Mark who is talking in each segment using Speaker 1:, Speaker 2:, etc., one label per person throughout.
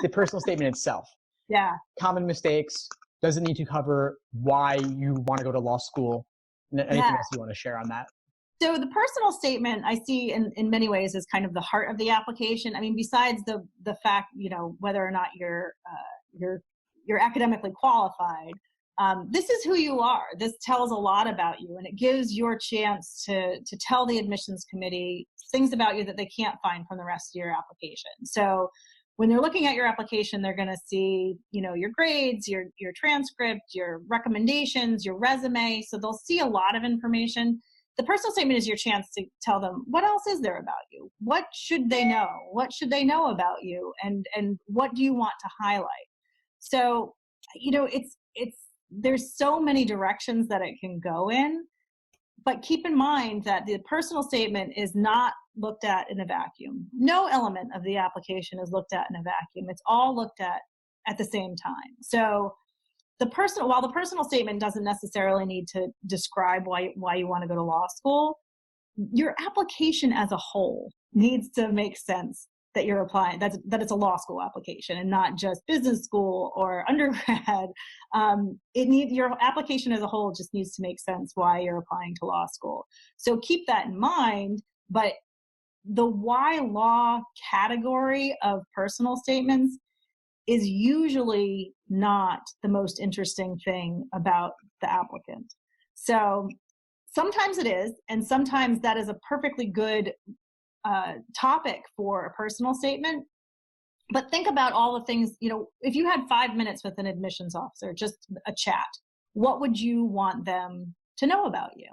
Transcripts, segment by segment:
Speaker 1: the personal statement itself.
Speaker 2: Yeah.
Speaker 1: Common mistakes. Does it need to cover why you want to go to law school? Anything else you want to share on that?
Speaker 2: So the personal statement I see in many ways is kind of the heart of the application. I mean, besides the fact, whether or not you're academically qualified, this is who you are. This tells a lot about you, and it gives your chance to tell the admissions committee things about you that they can't find from the rest of your application. So when they're looking at your application, they're going to see, your grades, your transcript, your recommendations, your resume. So they'll see a lot of information. The personal statement is your chance to tell them, what else is there about you? What should they know? What should they know about you? And what do you want to highlight? So, there's so many directions that it can go in, but keep in mind that the personal statement is not looked at in a vacuum. No element of the application is looked at in a vacuum. It's all looked at the same time. So while the personal statement doesn't necessarily need to describe why you want to go to law school, your application as a whole needs to make sense that you're applying, that it's a law school application and not just business school or undergrad. Your application as a whole just needs to make sense why you're applying to law school. So keep that in mind, but the why law category of personal statements is usually not the most interesting thing about the applicant. So sometimes it is, and sometimes that is a perfectly good topic for a personal statement. But think about all the things, if you had 5 minutes with an admissions officer, just a chat, what would you want them to know about you?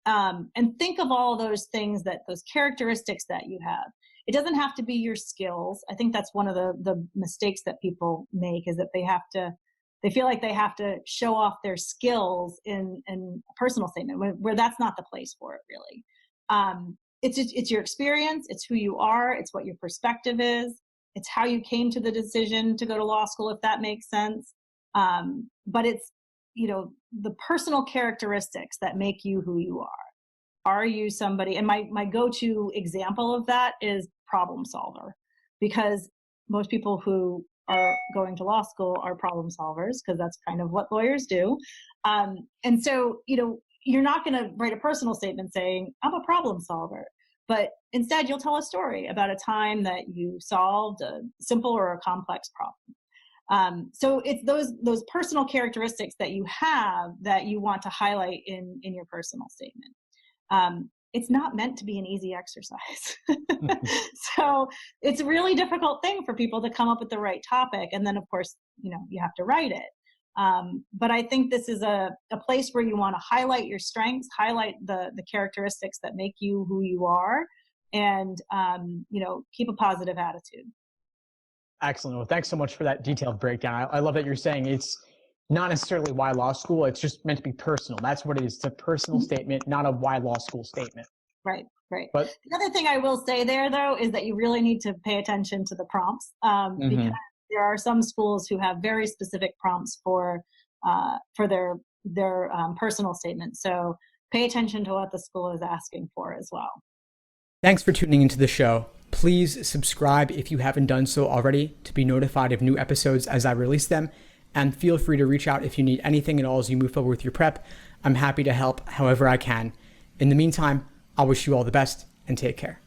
Speaker 2: And think of all those things, those characteristics that you have. It doesn't have to be your skills. I think that's one of the mistakes that people make, is that they feel like they have to show off their skills in a personal statement, where that's not the place for it, really. It's your experience, it's who you are, it's what your perspective is, it's how you came to the decision to go to law school, if that makes sense. But it's, the personal characteristics that make you who you are. Are you somebody, and my go-to example of that is problem solver, because most people who are going to law school are problem solvers, because that's kind of what lawyers do. And so, you're not going to write a personal statement saying, I'm a problem solver, but instead you'll tell a story about a time that you solved a simple or a complex problem. So it's those personal characteristics that you have that you want to highlight in your personal statement. It's not meant to be an easy exercise. So it's a really difficult thing for people to come up with the right topic. And then, of course, you have to write it. But I think this is a place where you want to highlight your strengths, highlight the characteristics that make you who you are, and keep a positive attitude.
Speaker 1: Excellent. Well, thanks so much for that detailed breakdown. I love that you're saying it's not necessarily why law school, it's just meant to be personal. That's what it is. It's a personal statement, not a why law school statement.
Speaker 2: Right.
Speaker 1: But
Speaker 2: the other thing I will say there, though, is that you really need to pay attention to the prompts, because there are some schools who have very specific prompts for their personal statements. So pay attention to what the school is asking for as well.
Speaker 1: Thanks for tuning into the show. Please subscribe if you haven't done so already to be notified of new episodes as I release them. And feel free to reach out if you need anything at all as you move forward with your prep. I'm happy to help however I can. In the meantime, I'll wish you all the best and take care.